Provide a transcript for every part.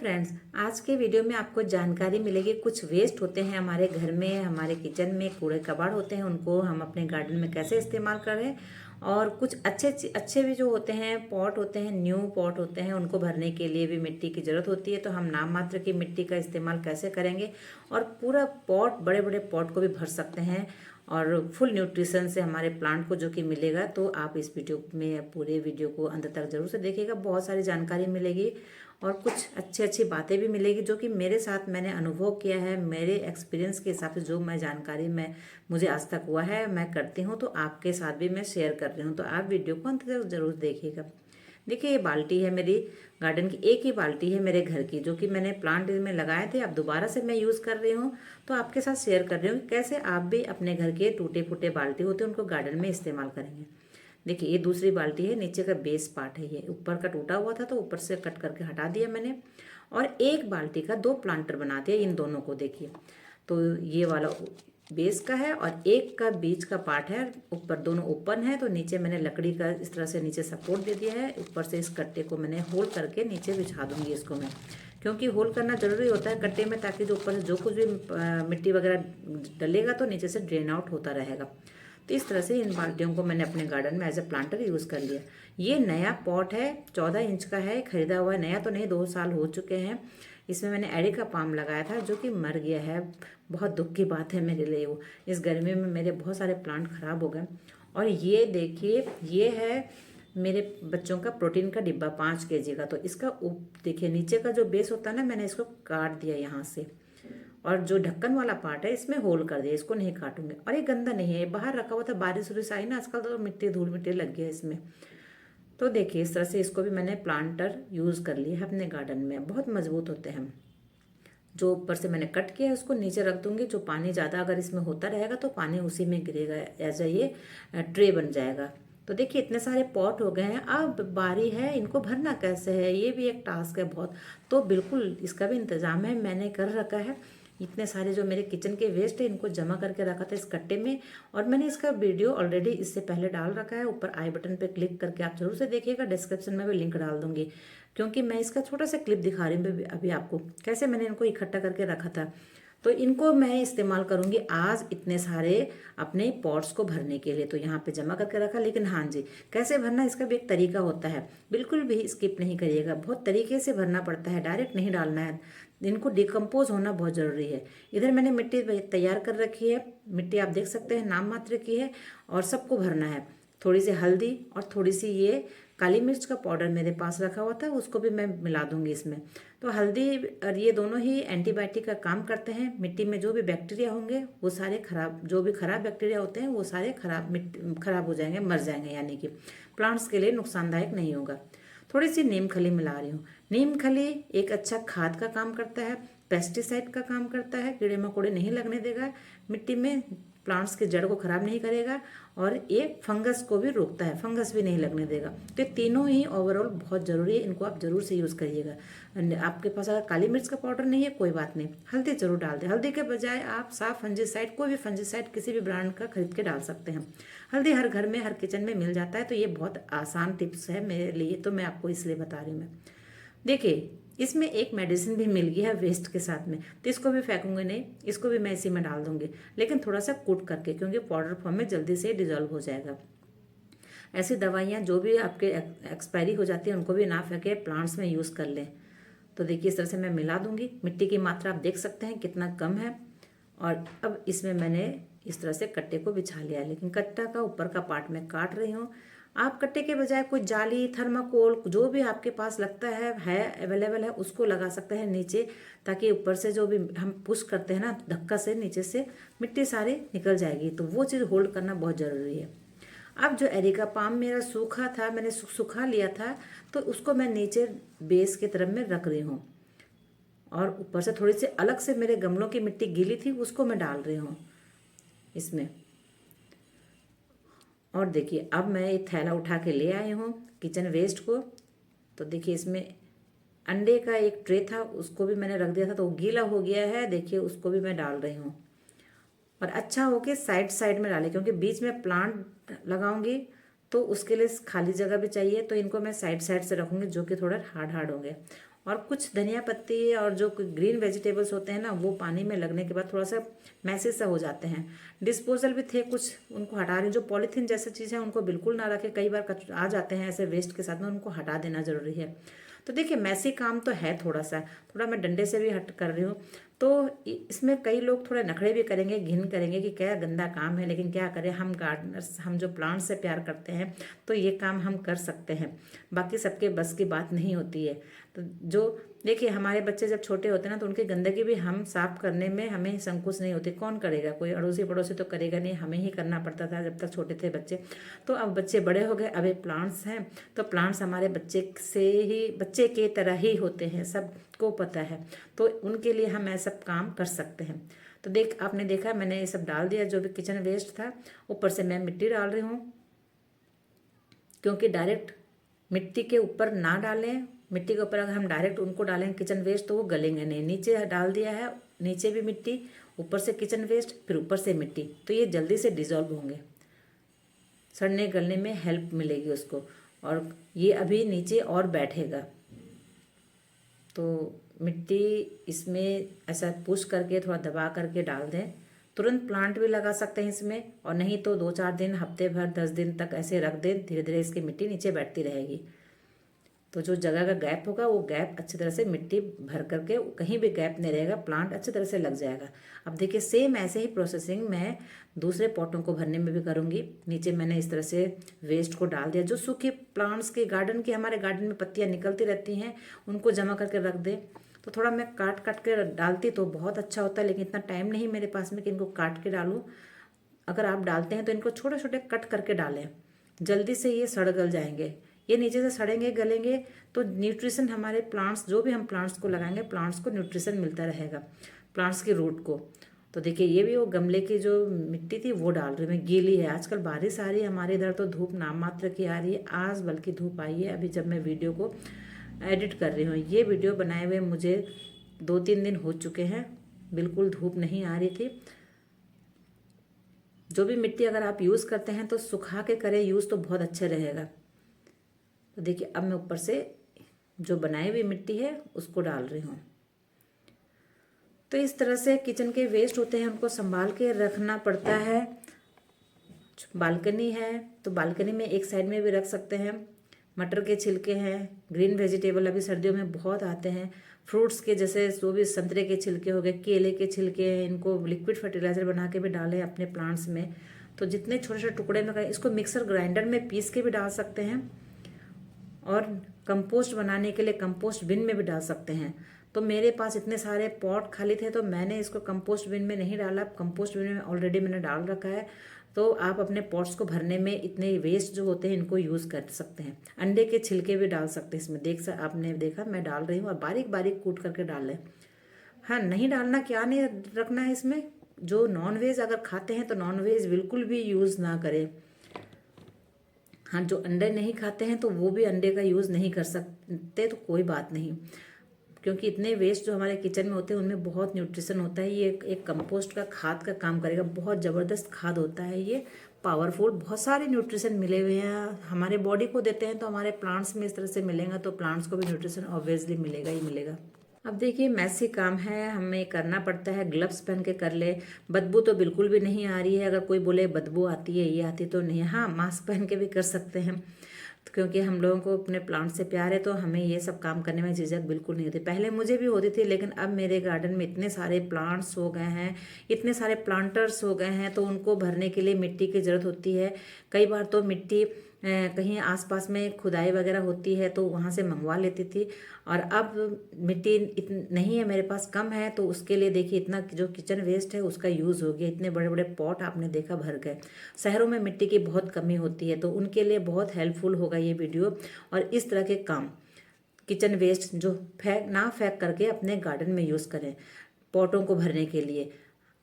Friends, आज के video में आपको जानकारी मिलेगी। कुछ वेस्ट होते हैं हमारे घर में, हमारे किचन में कूड़े कबाड़ होते हैं, उनको हम अपने गार्डन में कैसे इस्तेमाल करें। और कुछ अच्छे अच्छे भी जो होते हैं पॉट होते हैं, न्यू पॉट होते हैं, उनको भरने के लिए भी मिट्टी की ज़रूरत होती है। तो हम नाम मात्र की मिट्टी का इस्तेमाल कैसे करेंगे और पूरा पॉट, बड़े बड़े पॉट को भी भर सकते हैं और फुल न्यूट्रिशन से हमारे प्लांट को जो कि मिलेगा। तो आप इस वीडियो में पूरे वीडियो को अंत तक जरूर से देखिएगा। बहुत सारी जानकारी मिलेगी और कुछ अच्छी अच्छी बातें भी मिलेगी जो कि मेरे साथ मैंने अनुभव किया है। मेरे एक्सपीरियंस के हिसाब से जो मैं जानकारी मैं मुझे आज तक हुआ है मैं करती हूँ, तो आपके साथ भी मैं शेयर कर रही हूँ। तो आप वीडियो को अंत तक जरूर देखिएगा। देखिए, ये बाल्टी है मेरी गार्डन की, एक ही बाल्टी है मेरे घर की जो कि मैंने प्लांट में लगाए थे। अब दोबारा से मैं यूज़ कर रही हूँ, तो आपके साथ शेयर कर रही हूँ कि कैसे आप भी अपने घर के टूटे फूटे बाल्टी होते हैं उनको गार्डन में इस्तेमाल करेंगे। देखिए, ये दूसरी बाल्टी है, नीचे का बेस पार्ट है, ये ऊपर का टूटा हुआ था तो ऊपर से कट करके हटा दिया मैंने। और एक बाल्टी का दो प्लांटर बना दिया इन दोनों को। देखिए, तो ये वाला बेस का है और एक का बीच का पार्ट है, ऊपर दोनों ओपन है। तो नीचे मैंने लकड़ी का इस तरह से नीचे सपोर्ट दे दिया है। ऊपर से इस कट्टे को मैंने होल करके नीचे बिछा दूंगी इसको मैं, क्योंकि होल करना ज़रूरी होता है कट्टे में, ताकि जो ऊपर से जो कुछ भी मिट्टी वगैरह डलेगा तो नीचे से ड्रेन आउट होता रहेगा। तो इस तरह से इन बाल्टियों को मैंने अपने गार्डन में एज ए प्लांटर यूज़ कर लिया। ये नया पॉट है, 14 इंच का है, खरीदा हुआ है, नया तो नहीं, 2 साल हो चुके हैं। इसमें मैंने एरिका पाम लगाया था जो कि मर गया है। बहुत दुख की बात है मेरे लिए वो। इस गर्मी में मेरे बहुत सारे प्लांट खराब हो गए। और ये देखिए, ये है मेरे बच्चों का प्रोटीन का डिब्बा 5 kg का। तो इसका देखिए, नीचे का जो बेस होता है ना, मैंने इसको काट दिया यहाँ से, और जो ढक्कन वाला पार्ट है इसमें होल कर दिया, इसको नहीं काटूंगे। और ये गंदा नहीं है, ये बाहर रखा हुआ था, बारिश उरिश आई ना आजकल तो मिट्टी धूल मिट्टी लग गया इसमें। तो देखिए, इस तरह से इसको भी मैंने प्लांटर यूज़ कर लिया है अपने गार्डन में। बहुत मजबूत होते हैं। जो ऊपर से मैंने कट किया है उसको नीचे रख दूंगी। जो पानी ज़्यादा अगर इसमें होता रहेगा तो पानी उसी में गिरेगा, एज ये ट्रे बन जाएगा। तो देखिए, इतने सारे पॉट हो गए हैं। अब बारी है इनको भरना कैसे है, ये भी एक टास्क है बहुत। तो बिल्कुल इसका भी इंतज़ाम है, मैंने कर रखा है। इतने सारे जो मेरे किचन के वेस्ट है इनको जमा करके रखा था इस कट्टे में, और मैंने इसका वीडियो ऑलरेडी इससे पहले डाल रखा है। ऊपर आई बटन पे क्लिक करके आप जरूर से देखिएगा, डिस्क्रिप्शन में भी लिंक डाल दूंगी, क्योंकि मैं इसका छोटा सा क्लिप दिखा रही हूँ अभी आपको कैसे मैंने इनको इकट्ठा करके रखा था। तो इनको मैं इस्तेमाल करूंगी आज इतने सारे अपने पॉट्स को भरने के लिए। तो यहाँ पे जमा करके रखा। लेकिन हाँ जी, कैसे भरना इसका भी एक तरीका होता है, बिल्कुल भी स्किप नहीं करिएगा। बहुत तरीके से भरना पड़ता है, डायरेक्ट नहीं डालना है, इनको डिकम्पोज होना बहुत ज़रूरी है। इधर मैंने मिट्टी तैयार कर रखी है, मिट्टी आप देख सकते हैं नाम मात्र की है, और सबको भरना है। थोड़ी सी हल्दी और थोड़ी सी ये काली मिर्च का पाउडर मेरे पास रखा हुआ था, उसको भी मैं मिला दूंगी इसमें। तो हल्दी और ये दोनों ही एंटीबायोटिक का काम करते हैं। मिट्टी में जो भी बैक्टीरिया होंगे वो सारे खराब, जो भी खराब बैक्टीरिया होते हैं वो सारे खराब हो जाएंगे, मर जाएंगे, यानी कि प्लांट्स के लिए नुकसानदायक नहीं होगा। थोड़ी सी नीम खली मिला रही हूँ। नीम खली एक अच्छा खाद का काम करता है, पेस्टिसाइड का काम करता है, कीड़े मकोड़े नहीं लगने देगा मिट्टी में, प्लांट्स के जड़ को खराब नहीं करेगा, और ये फंगस को भी रोकता है, फंगस भी नहीं लगने देगा। तो ये तीनों ही ओवरऑल बहुत ज़रूरी है, इनको आप जरूर से यूज़ करिएगा। आपके पास अगर काली मिर्च का पाउडर नहीं है कोई बात नहीं, हल्दी जरूर डाल दें। हल्दी के बजाय आप साफ फंजीसाइड, कोई भी फंजीसाइड किसी भी ब्रांड का खरीद के डाल सकते हैं। हल्दी हर घर में, हर किचन में मिल जाता है। तो ये बहुत आसान टिप्स है मेरे लिए, तो मैं आपको इसलिए बता रही हूँ मैं। देखिए, इसमें एक मेडिसिन भी मिल गई है वेस्ट के साथ में, तो इसको भी फेंकूंगे नहीं, इसको भी मैं इसी में डाल दूंगी, लेकिन थोड़ा सा कूट करके, क्योंकि पाउडर फॉर्म में जल्दी से डिजोल्व हो जाएगा। ऐसी दवाइयाँ जो भी आपके एक्सपायरी हो जाती है उनको भी ना फेंके, प्लांट्स में यूज़ कर लें। तो देखिए, इस तरह से मैं मिला दूंगी। मिट्टी की मात्रा आप देख सकते हैं कितना कम है। और अब इसमें मैंने इस तरह से कट्टे को बिछा लिया है, लेकिन कट्टा का ऊपर का पार्ट मैं काट रही हूँ। आप कट्टे के बजाय कोई जाली, थर्माकोल, जो भी आपके पास लगता है अवेलेबल है, उसको लगा सकते हैं नीचे, ताकि ऊपर से जो भी हम पुश करते हैं ना धक्का से, नीचे से मिट्टी सारी निकल जाएगी। तो वो चीज़ होल्ड करना बहुत ज़रूरी है। अब जो एरिका पाम मेरा सूखा था, मैंने सुखा लिया था, तो उसको मैं नीचे बेस की तरफ में रख रही हूँ, और ऊपर से थोड़ी सी अलग से मेरे गमलों की मिट्टी गीली थी उसको मैं डाल रही हूँ इसमें। और देखिए, अब मैं ये थैला उठा के ले आई हूँ किचन वेस्ट को। तो देखिए, इसमें अंडे का एक ट्रे था, उसको भी मैंने रख दिया था, तो वो गीला हो गया है। देखिए, उसको भी मैं डाल रही हूँ, और अच्छा हो के साइड साइड में डालें, क्योंकि बीच में प्लांट लगाऊंगी तो उसके लिए खाली जगह भी चाहिए। तो इनको मैं साइड साइड से रखूंगी, जो कि थोड़ा हार्ड हार्ड होंगे। और कुछ धनिया पत्ती और जो ग्रीन वेजिटेबल्स होते हैं ना, वो पानी में लगने के बाद थोड़ा सा मैसी सा हो जाते हैं। डिस्पोजल भी थे कुछ, उनको हटा रही हूँ। जो पॉलीथीन जैसी चीज़ है उनको बिल्कुल ना रखें, कई बार आ जाते हैं ऐसे वेस्ट के साथ में, उनको हटा देना ज़रूरी है। तो देखिए मैसी काम तो है, थोड़ा मैं डंडे से भी हट कर रही हूँ। तो इसमें कई लोग थोड़े नखरे भी करेंगे, घिन करेंगे कि क्या गंदा काम है, लेकिन क्या करें, हम गार्डनर्स, हम जो प्लांट से प्यार करते हैं तो ये काम हम कर सकते हैं। बाकी सबके बस की बात नहीं होती है। तो जो देखिए हमारे बच्चे जब छोटे होते हैं ना, तो उनकी गंदगी भी हम साफ करने में हमें संकोच नहीं होती। कौन करेगा, कोई अड़ोसी पड़ोसी तो करेगा नहीं, हमें ही करना पड़ता था जब तक छोटे थे बच्चे। तो अब बच्चे बड़े हो गए, अब ये प्लांट्स हैं, तो प्लांट्स हमारे बच्चे के तरह ही होते हैं, सबको पता है। तो उनके लिए हम ऐसा काम कर सकते हैं। तो आपने देखा मैंने ये सब डाल दिया, जो भी किचन वेस्ट था। ऊपर से मैं मिट्टी डाल रही हूँ, क्योंकि डायरेक्ट मिट्टी के ऊपर ना डालें। मिट्टी के ऊपर अगर हम डायरेक्ट उनको डालें किचन वेस्ट, तो वो गलेंगे नहीं। नीचे डाल दिया है, नीचे भी मिट्टी, ऊपर से किचन वेस्ट, फिर ऊपर से मिट्टी, तो ये जल्दी से डिजॉल्व होंगे, सड़ने गलने में हेल्प मिलेगी उसको, और ये अभी नीचे और बैठेगा। तो मिट्टी इसमें ऐसा पुश करके थोड़ा दबा करके डाल दें। तुरंत प्लांट भी लगा सकते हैं इसमें, और नहीं तो 2-4 दिन, हफ्ते भर, 10 दिन तक ऐसे रख दें, धीरे धीरे इसकी मिट्टी नीचे बैठती रहेगी। तो जो जगह का गैप होगा, वो गैप अच्छी तरह से मिट्टी भर करके, कहीं भी गैप नहीं रहेगा, प्लांट अच्छी तरह से लग जाएगा। अब देखिए सेम ऐसे ही प्रोसेसिंग मैं दूसरे पॉटों को भरने में भी करूँगी। नीचे मैंने इस तरह से वेस्ट को डाल दिया, जो सूखे प्लांट्स के गार्डन की, हमारे गार्डन में पत्तियाँ निकलती रहती हैं, उनको जमा करके रख दें। तो थोड़ा मैं काट काट के डालती तो बहुत अच्छा होता है, लेकिन इतना टाइम नहीं मेरे पास में कि इनको काट के डालूँ। अगर आप डालते हैं तो इनको छोटे छोटे कट करके डालें, जल्दी से ये सड़ गल जाएंगे। ये नीचे से सड़ेंगे गलेंगे तो न्यूट्रिशन हमारे प्लांट्स, जो भी हम प्लांट्स को लगाएंगे, प्लांट्स को न्यूट्रिशन मिलता रहेगा, प्लांट्स की रूट को। तो देखिए ये भी वो गमले की जो मिट्टी थी वो डाल रही मैं, गीली है। आजकल बारिश आ रही है हमारे इधर, तो धूप नाम मात्र की आ रही है। आज बल्कि धूप आई है अभी, जब मैं वीडियो को एडिट कर रही हूँ। ये वीडियो बनाए हुए मुझे 2-3 दिन हो चुके हैं, बिल्कुल धूप नहीं आ रही थी। जो भी मिट्टी अगर आप यूज़ करते हैं तो सुखा के करें यूज़, तो बहुत अच्छा रहेगा। तो देखिए अब मैं ऊपर से जो बनाई हुई मिट्टी है उसको डाल रही हूँ। तो इस तरह से किचन के वेस्ट होते हैं, उनको संभाल के रखना पड़ता है। बालकनी है तो बालकनी में एक साइड में भी रख सकते हैं। मटर के छिलके हैं, ग्रीन वेजिटेबल अभी सर्दियों में बहुत आते हैं। फ्रूट्स के जैसे जो भी संतरे के छिलके हो गए, केले के छिलके हैं, इनको लिक्विड फर्टिलाइज़र बना के भी डालें अपने प्लांट्स में। तो जितने छोटे छोटे टुकड़े में करें, इसको मिक्सर ग्राइंडर में पीस के भी डाल सकते हैं, और कंपोस्ट बनाने के लिए कंपोस्ट बिन में भी डाल सकते हैं। तो मेरे पास इतने सारे पॉट खाली थे, तो मैंने इसको कंपोस्ट बिन में नहीं डाला। कंपोस्ट बिन में ऑलरेडी मैंने डाल रखा है। तो आप अपने पॉट्स को भरने में इतने वेस्ट जो होते हैं इनको यूज़ कर सकते हैं। अंडे के छिलके भी डाल सकते हैं इसमें। आपने देखा मैं डाल रही हूँ, और बारीक बारीक कूट करके डाल लें। हाँ, नहीं डालना क्या नहीं रखना है इसमें। जो नॉन वेज अगर खाते हैं तो नॉन वेज बिल्कुल भी यूज़ ना करें। हाँ, जो अंडे नहीं खाते हैं तो वो भी अंडे का यूज़ नहीं कर सकते, तो कोई बात नहीं, क्योंकि इतने वेस्ट जो हमारे किचन में होते हैं उनमें बहुत न्यूट्रिशन होता है। ये एक कंपोस्ट का खाद का काम करेगा, बहुत ज़बरदस्त खाद होता है ये, पावरफुल। बहुत सारे न्यूट्रिशन मिले हुए हैं, हमारे बॉडी को देते हैं, तो हमारे प्लांट्स में इस तरह से मिलेगा, तो प्लांट्स को भी न्यूट्रिशन ऑब्वियसली मिलेगा ही मिलेगा। अब देखिए मैसी काम है, हमें करना पड़ता है, ग्लव्स पहन के कर ले। बदबू तो बिल्कुल भी नहीं आ रही है। अगर कोई बोले बदबू आती है, ये आती तो नहीं, हाँ मास्क पहन के भी कर सकते हैं। तो क्योंकि हम लोगों को अपने प्लांट से प्यार है, तो हमें ये सब काम करने में झिझक बिल्कुल नहीं होती। पहले मुझे भी होती थी, लेकिन अब मेरे गार्डन में इतने सारे प्लांट्स हो गए हैं, इतने सारे प्लांटर्स हो गए हैं, तो उनको भरने के लिए मिट्टी की ज़रूरत होती है। कई बार तो मिट्टी कहीं आसपास में खुदाई वगैरह होती है तो वहाँ से मंगवा लेती थी, और अब मिट्टी नहीं है मेरे पास, कम है, तो उसके लिए देखिए इतना जो किचन वेस्ट है उसका यूज़ हो गया। इतने बड़े बड़े पॉट आपने देखा भर गए। शहरों में मिट्टी की बहुत कमी होती है, तो उनके लिए बहुत हेल्पफुल होगा ये वीडियो। और इस तरह के काम, किचन वेस्ट जो फेंक करके अपने गार्डन में यूज़ करें पॉटों को भरने के लिए।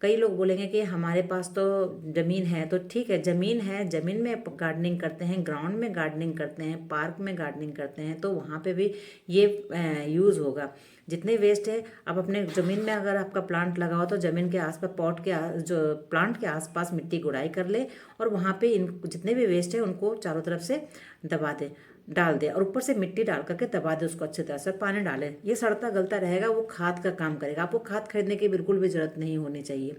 कई लोग बोलेंगे कि हमारे पास तो ज़मीन है, तो ठीक है, ज़मीन है, ज़मीन में गार्डनिंग करते हैं, ग्राउंड में गार्डनिंग करते हैं, पार्क में गार्डनिंग करते हैं, तो वहाँ पे भी ये यूज़ होगा। जितने वेस्ट है, आप अपने ज़मीन में अगर आपका प्लांट लगाओ तो ज़मीन के आसपास जो प्लांट के आसपास मिट्टी गुड़ाई कर ले, और वहाँ पे इन जितने भी वेस्ट है उनको चारों तरफ से दबा दे। डाल दें और ऊपर से मिट्टी डाल करके दबा दें उसको अच्छी तरह से, पानी डालें। ये सड़ता गलता रहेगा, वो खाद का काम करेगा। आपको खाद खरीदने की बिल्कुल भी ज़रूरत नहीं होनी चाहिए।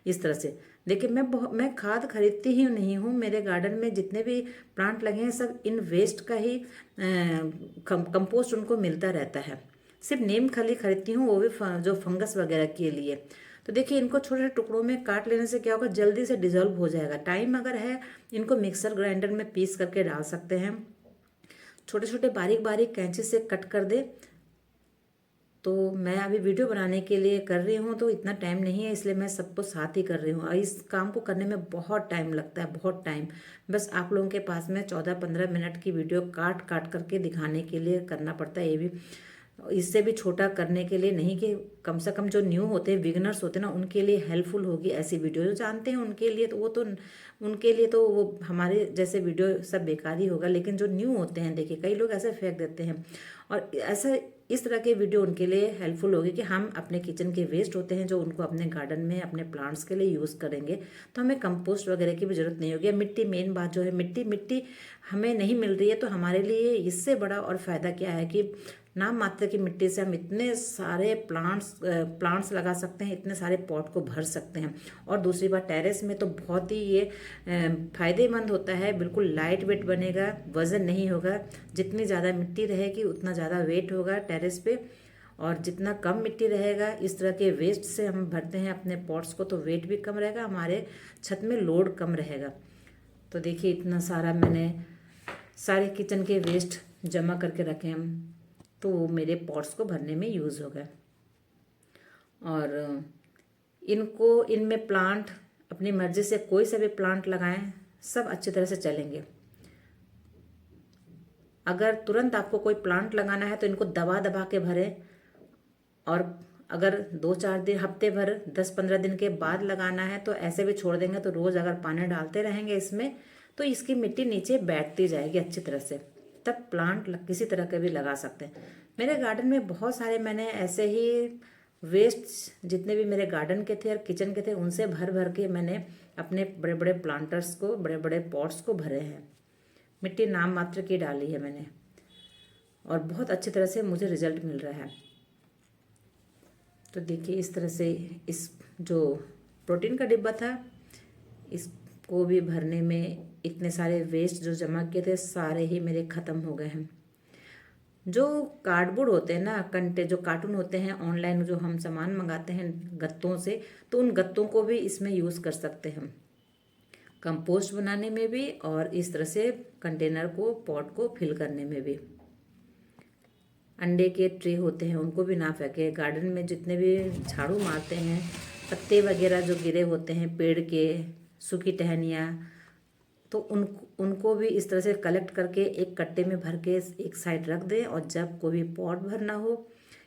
इस तरह से देखिए, मैं खाद खरीदती ही नहीं हूँ। मेरे गार्डन में जितने भी प्लांट लगे हैं सब इन वेस्ट का ही कंपोस्ट उनको मिलता रहता है। सिर्फ नीम खली खरीदती हूँ, वो भी जो फंगस वगैरह के लिए। तो देखिए, इनको छोटे छोटे टुकड़ों में काट लेने से क्या होगा, जल्दी से डिजोल्व हो जाएगा। टाइम अगर है, इनको मिक्सर ग्राइंडर में पीस करके डाल सकते हैं। छोटे छोटे बारीक बारीक कैंची से कट कर दे। तो मैं अभी वीडियो बनाने के लिए कर रही हूँ, तो इतना टाइम नहीं है, इसलिए मैं सबको साथ ही कर रही हूँ। और इस काम को करने में बहुत टाइम लगता है, बहुत टाइम। बस आप लोगों के पास में 14-15 मिनट की वीडियो काट काट करके दिखाने के लिए करना पड़ता है। ये भी इससे भी छोटा करने के लिए नहीं, कि कम से कम जो न्यू होते हैं, बिगिनर्स होते हैं ना, उनके लिए हेल्पफुल होगी ऐसी वीडियो। जो जानते हैं उनके लिए तो उनके लिए तो वो हमारे जैसे वीडियो सब बेकार ही होगा। लेकिन जो न्यू होते हैं, देखिए कई लोग ऐसे फेंक देते हैं, और ऐसा इस तरह के वीडियो उनके लिए हेल्पफुल होगी कि हम अपने किचन के वेस्ट होते हैं जो उनको अपने गार्डन में अपने प्लांट्स के लिए यूज़ करेंगे, तो हमें कंपोस्ट वगैरह की भी ज़रूरत नहीं होगी। मिट्टी, मेन बात जो है, मिट्टी हमें नहीं मिल रही है, तो हमारे लिए इससे बड़ा और फ़ायदा क्या है कि नाम मात्र की मिट्टी से हम इतने सारे प्लांट्स लगा सकते हैं, इतने सारे पॉट को भर सकते हैं। और दूसरी बात, टेरेस में तो बहुत ही ये फ़ायदेमंद होता है। बिल्कुल लाइट वेट बनेगा, वज़न नहीं होगा। जितनी ज़्यादा मिट्टी रहेगी उतना ज़्यादा वेट होगा टेरेस पे, और जितना कम मिट्टी रहेगा, इस तरह के वेस्ट से हम भरते हैं अपने पॉट्स को, तो वेट भी कम रहेगा, हमारे छत में लोड कम रहेगा। तो देखिए, इतना सारा मैंने सारे किचन के वेस्ट जमा करके रखे हम, तो वो मेरे पॉट्स को भरने में यूज़ हो गए। और इनमें प्लांट अपनी मर्ज़ी से कोई सा भी प्लांट लगाएं, सब अच्छी तरह से चलेंगे। अगर तुरंत आपको कोई प्लांट लगाना है तो इनको दबा दबा के भरें, और अगर 2-4 दिन, हफ्ते भर, 10-15 दिन के बाद लगाना है तो ऐसे भी छोड़ देंगे, तो रोज़ अगर पानी डालते रहेंगे इसमें, तो इसकी मिट्टी नीचे बैठती जाएगी अच्छी तरह से। तब प्लांट किसी तरह के भी लगा सकते हैं। मेरे गार्डन में बहुत सारे मैंने ऐसे ही वेस्ट, जितने भी मेरे गार्डन के थे और किचन के थे, उनसे भर भर के मैंने अपने बड़े बड़े प्लांटर्स को, बड़े बड़े पॉट्स को भरे हैं। मिट्टी नाम मात्र की डाली है मैंने, और बहुत अच्छी तरह से मुझे रिजल्ट मिल रहा है। तो देखिए, इस तरह से इस जो प्रोटीन का डिब्बा था, इसको भी भरने में इतने सारे वेस्ट जो जमा किए थे, सारे ही मेरे ख़त्म हो गए हैं। जो कार्डबोर्ड होते हैं ना, जो कार्टून होते हैं ऑनलाइन, जो हम सामान मंगाते हैं गत्तों से, तो उन गत्तों को भी इसमें यूज़ कर सकते हैं हम, कंपोस्ट बनाने में भी, और इस तरह से कंटेनर को, पॉट को फिल करने में भी। अंडे के ट्रे होते हैं, उनको भी ना फेंके। गार्डन में जितने भी झाड़ू मारते हैं, पत्ते वगैरह जो गिरे होते हैं पेड़ के, सूखी टहनियाँ, तो उनको भी इस तरह से कलेक्ट करके एक कट्टे में भर के एक साइड रख दें, और जब कोई भी पॉट भरना हो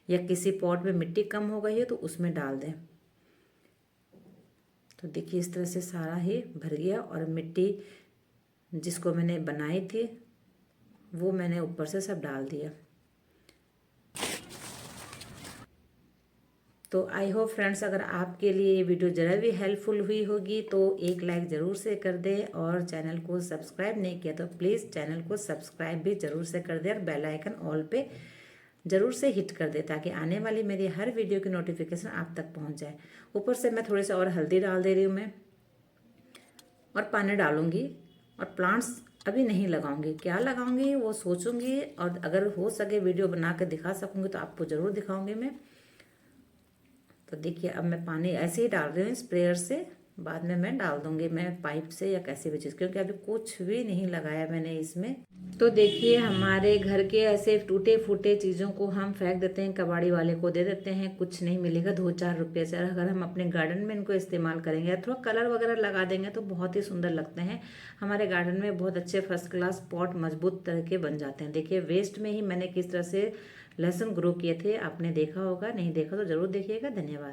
या किसी पॉट में मिट्टी कम हो गई है तो उसमें डाल दें। तो देखिए, इस तरह से सारा ही भर गया, और मिट्टी जिसको मैंने बनाई थी वो मैंने ऊपर से सब डाल दिया। तो आई होप फ्रेंड्स, अगर आपके लिए ये वीडियो ज़रा भी हेल्पफुल हुई होगी तो एक लाइक ज़रूर से कर दें, और चैनल को सब्सक्राइब नहीं किया तो प्लीज़ चैनल को सब्सक्राइब भी ज़रूर से कर दें, और बेल आइकन ऑल पे ज़रूर से हिट कर दें, ताकि आने वाली मेरी हर वीडियो की नोटिफिकेशन आप तक पहुंच जाए। ऊपर से मैं थोड़ी सी और हल्दी डाल दे रही हूँ मैं, और पानी डालूँगी। और प्लांट्स अभी नहीं लगाऊंगी, क्या लगाऊंगी वो सोचूंगी, और अगर हो सके वीडियो बना के दिखा सकूँगी तो आपको ज़रूर दिखाऊंगी मैं। तो देखिए, अब मैं पानी ऐसे ही डाल रही हूँ स्प्रेयर से, बाद में मैं डाल दूंगी मैं पाइप से या कैसे भी चीज़, क्योंकि अभी कुछ भी नहीं लगाया मैंने इसमें। तो देखिए, हमारे घर के ऐसे टूटे फूटे चीज़ों को हम फेंक देते हैं, कबाड़ी वाले को दे देते हैं, कुछ नहीं मिलेगा 2-4 रुपये से। अगर हम अपने गार्डन में इनको इस्तेमाल करेंगे या थोड़ा कलर वगैरह लगा देंगे तो बहुत ही सुंदर लगते हैं। हमारे गार्डन में बहुत अच्छे फर्स्ट क्लास पॉट मजबूत तरह के बन जाते हैं। देखिए, वेस्ट में ही मैंने किस तरह से लहसुन ग्रो किए थे, आपने देखा होगा, नहीं देखा तो ज़रूर देखिएगा। धन्यवाद।